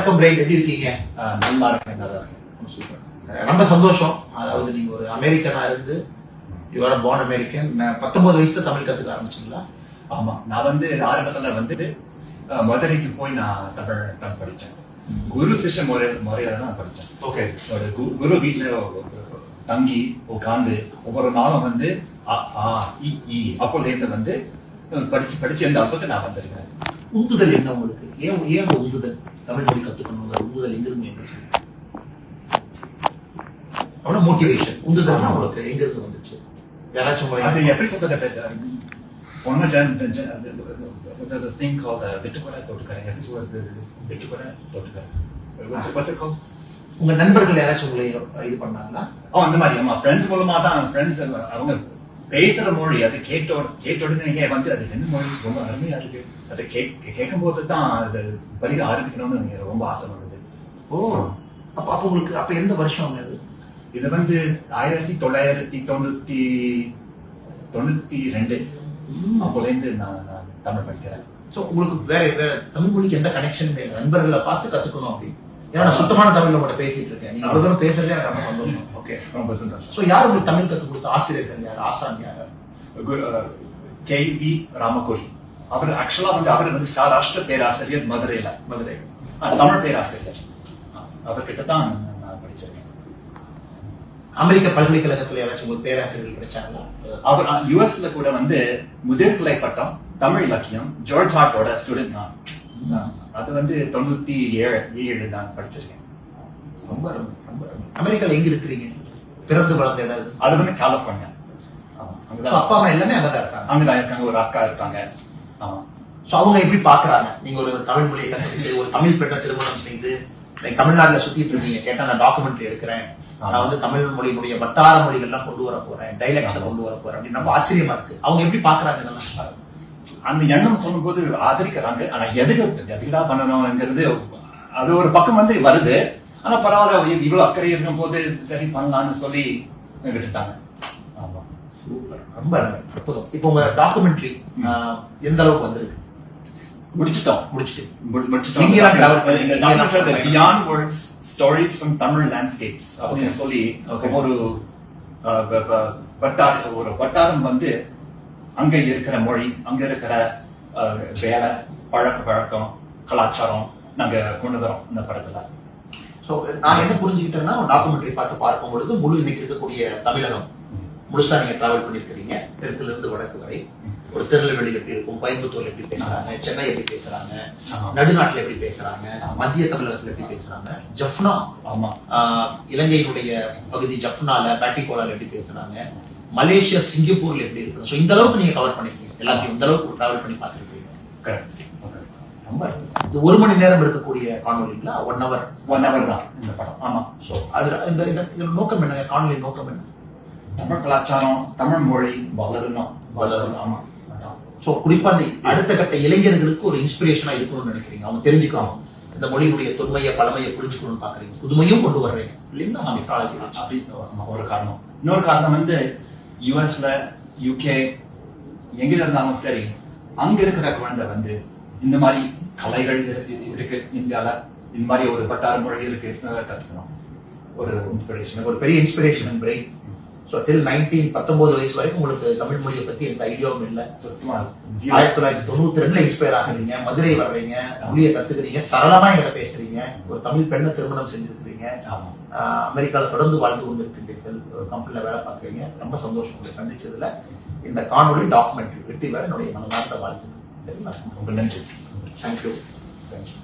வணக்கம் பிரைட், எப்படி இருக்கீங்க? நல்லா இருக்கேன், நல்லா இருக்கேன். சூப்பர், ரொம்ப சந்தோஷம். அதாவது நீங்க ஒரு அமெரிக்கனா இருந்து யூஆர் born அமெரிக்கன். 19 வயசுல தமிழ் கத்துக்க ஆரம்பிச்சீங்களா? ஆமா, நான் ஆரம்பத்துல மதுரைக்கு போய் நான் தமிழ் படிச்சேன். குரு சிஷ்ய முறையில தான் படிச்சேன். ஓகே. குரு வீட்டுல தங்கி உட்காந்து ஒவ்வொரு நாளும் அப்போல இருந்து படிச்சு அந்த அளவுக்கு நான் வந்திருக்கேன். உந்துதல் என்ன உங்களுக்கு? ஏன் உந்துதல் தமிழ் மொழி கத்துக்கணும்? உந்துதல் எங்கிருந்து அவ்வளவு மோட்டிவேஷன் உந்துதல் உங்களுக்கு எங்க இருந்து வந்துச்சு? யாராச்சும் அது எப்படி சொல்றது? There's a thing called வெட்டுக்கொலை தொட்டுக்கரை. எப்படி சொல்றது? வெட்டுக்கொலை தொட்டுக்கரை. உங்க நண்பர்கள் யாராச்சும் உங்களை இது பண்ணாங்களா? அந்த மாதிரி ஆமா, ஃப்ரெண்ட்ஸ் மூலமா தான். ஃப்ரெண்ட்ஸ் அவங்க பேசுற மொழி அது கேட்டோடனே அது என்ன மொழி ரொம்ப அருமையா இருக்கு, அதை கேட்கும் போது தான் அது படிக்க ஆரம்பிக்கணும்னு எனக்கு ரொம்ப ஆசை வந்தது. ஓ, அப்ப உங்களுக்கு அப்ப எந்த வருஷம் அது? இது 1992 அப்போல இருந்து நான் தமிழ் படிக்கிறேன். சோ உங்களுக்கு வேற தமிழ் மொழிக்கு எந்த கனெக்ஷன் வேணும்? நண்பர்களை பார்த்து கத்துக்கணும் அப்படின்னு. ஏன்னா நான் சுத்தமான தமிழ்ல கூட பேசிட்டு இருக்கேன். நீங்க அவ்வளவு தூரம் பேசுறதே எனக்கு ரொம்ப சந்தோஷம். ஓகே, ரொம்ப சந்தோஷம். சோ யார் உங்களுக்கு தமிழ் கத்து கொடுத்த ஆசிரியர்கள் யார்? ஆசான் யார்? KV ராமகோரி. அவர் ஆக்சுவலா அவர் சாராஷ்டிர பேராசிரியர் மதுரை தமிழ் பேராசிரியர். அவர்கிட்ட தான் நான் படிச்சிருக்கேன். அமெரிக்க பல்கலைக்கழகத்துல யாராச்சும் உங்களுக்கு பேராசிரியர்கள் கிடைச்சாங்களா? அவர் யுஎஸ்ல கூட முதிர்கலை பட்டம் தமிழ் இலக்கியம் ஜார்ஜ் ஹார்ட்டோட ஸ்டூடெண்ட் நான். அது 97 நான் படிச்சிருக்கேன். ரொம்ப ரொம்ப அமெரிக்கால எங்க இருக்கிறீங்க? பிறந்து வளர்ந்த இடம் அது கலிபோர்னியா. அப்பா அம்மா எல்லாமே அங்கதான் இருக்காங்க? அங்கதான் இருக்காங்க, ஒரு அக்கா இருக்காங்க. ஆமா. அவங்க எப்படி பாக்குறாங்க? நீங்க ஒரு தமிழ் மொழியை கற்றுக்கிட்டு ஒரு தமிழ் பெண்ணை திருமணம் செய்து தமிழ்நாட்டுல சுத்திட்டு இருக்கீங்க. கேட்டா நான் டாக்குமெண்ட்ரி எடுக்கிறேன், நான் தமிழ் மொழியினுடைய வட்டார மொழிகள் எல்லாம் கொண்டு வர போறேன், டைலக்ட்ஸ கொண்டு வர போறேன் அப்படின்னு ரொம்ப ஆச்சரியமா இருக்கு. அவங்க எப்படி பாக்குறாங்க? அந்த எண்ணம் சொல்லும் போது ஆதரிக்கிறாங்க. ஆனா எதுக்குடா பண்ணணும்ங்கிறது அது ஒரு பக்கம் வருது. ஆனா பரவாயில்ல, இவ்வளவு அக்கறை இருக்கும் போது சரி பண்ணலாம்னு சொல்லி விட்டுட்டாங்க. ஆமா, சூப்பர், ரொம்ப அற்புதம். இப்போ உங்க டாக்குமெண்ட்ரி எந்த அளவுக்கு வந்திருக்கு? முடிச்சிட்டோம். Beyond Words Stories from Tamil Landscapes அப்படின்னு சொல்லி ஒரு வட்டாரம் அங்க இருக்கிற மொழி, அங்க இருக்கிற வேலை, பழக்க வழக்கம், கலாச்சாரம் நாங்க கொண்டு வரோம் இந்த படத்துல. சோ நான் என்ன புரிஞ்சுக்கிட்டேன்னா, டாக்குமெண்ட்ரி பார்க்கும் பொழுது முழு இன்னைக்கு இருக்கக்கூடிய தமிழகம் முழுசா நீங்க டிராவல் பண்ணிருக்கீங்க. தெற்குல இருந்து வடக்கு வரை. ஒரு திருநெல்வேலி எப்படி இருக்கும், கோயம்புத்தூர்ல எப்படி பேசுறாங்க, சென்னை எப்படி பேசுறாங்க, நடுநாட்டுல எப்படி பேசுறாங்க, மத்திய தமிழகத்துல எப்படி பேசுறாங்க, ஜப்னா இலங்கையினுடைய பகுதி ஜப்னால பேட்டிகோலால எப்படி பேசுறாங்க, மலேசியா சிங்கப்பூர்ல எப்படி இருக்கு. சோ இந்த அளவுக்கு நீங்க கவர் பண்ணிருக்கீங்க, எல்லாத்தையும் இந்த அளவுக்கு டிராவல் பண்ணி பார்த்துருக்கீங்க. ரொம்ப இது 1 மணி நேரம் இருக்கக்கூடிய காணொலிங்களா? 1 hour தான் இந்த படம். ஆமா. சோ அதுல இந்த நோக்கம் என்ன? காணொலி நோக்கம் என்ன? தமிழ் கலாச்சாரம், தமிழ் மொழி வளரணும். ஆமா. சோ குறிப்பா அந்த அடுத்த கட்ட இளைஞர்களுக்கு ஒரு இன்ஸ்பிரேஷனா இருக்கணும்னு நினைக்கிறீங்க. அவங்க தெரிஞ்சுக்கணும், இந்த மொழியினுடைய தொன்மைய பழமையை புரிஞ்சுக்கணும்னு பாக்குறீங்க, புதுமையும் கொண்டு வர்றீங்க இல்லைங்களா? அப்படி ஒரு காரணம். இன்னொரு காரணம் யுஎஸ்ல யூகே எங்க இருந்தாலும் சரி, அங்க இருக்கிற குழந்தை இந்த மாதிரி கலைகள் இருக்கு இந்தியால, இந்த மாதிரி ஒரு வட்டார மொழி இருக்கு, கத்துக்கணும். ஒரு இன்ஸ்பிரேஷன், ஒரு பெரிய இன்ஸ்பிரேஷன் பிரெயின். ஸோ டில் 19 வயசு வரைக்கும் உங்களுக்கு தமிழ் மொழியை பத்தி எந்த ஐடியாவும் இல்லை. 1992 இன்ஸ்பயர் ஆகுறீங்க, மதுரை வர்றீங்க, மொழியை கத்துக்கிறீங்க, சரளமா என்கிட்ட பேசுறீங்க, ஒரு தமிழ் பெண்ணை திருமணம் செஞ்சிருக்கிறீங்க, அமெரிக்கால தொடர்ந்து வாழ்ந்து கொண்டு இருக்கின்றீர்கள், ஒரு கம்பெனில வேலை பார்க்குறீங்க. ரொம்ப சந்தோஷம் உங்களை சந்திச்சதுல. இந்த காணொலி டாக்குமெண்ட்ரி வெற்றி பெற என்னுடைய மனமார்ந்த வாழ்த்துக்கள். ரொம்ப நன்றி. தேங்க்யூ. தேங்க்யூ.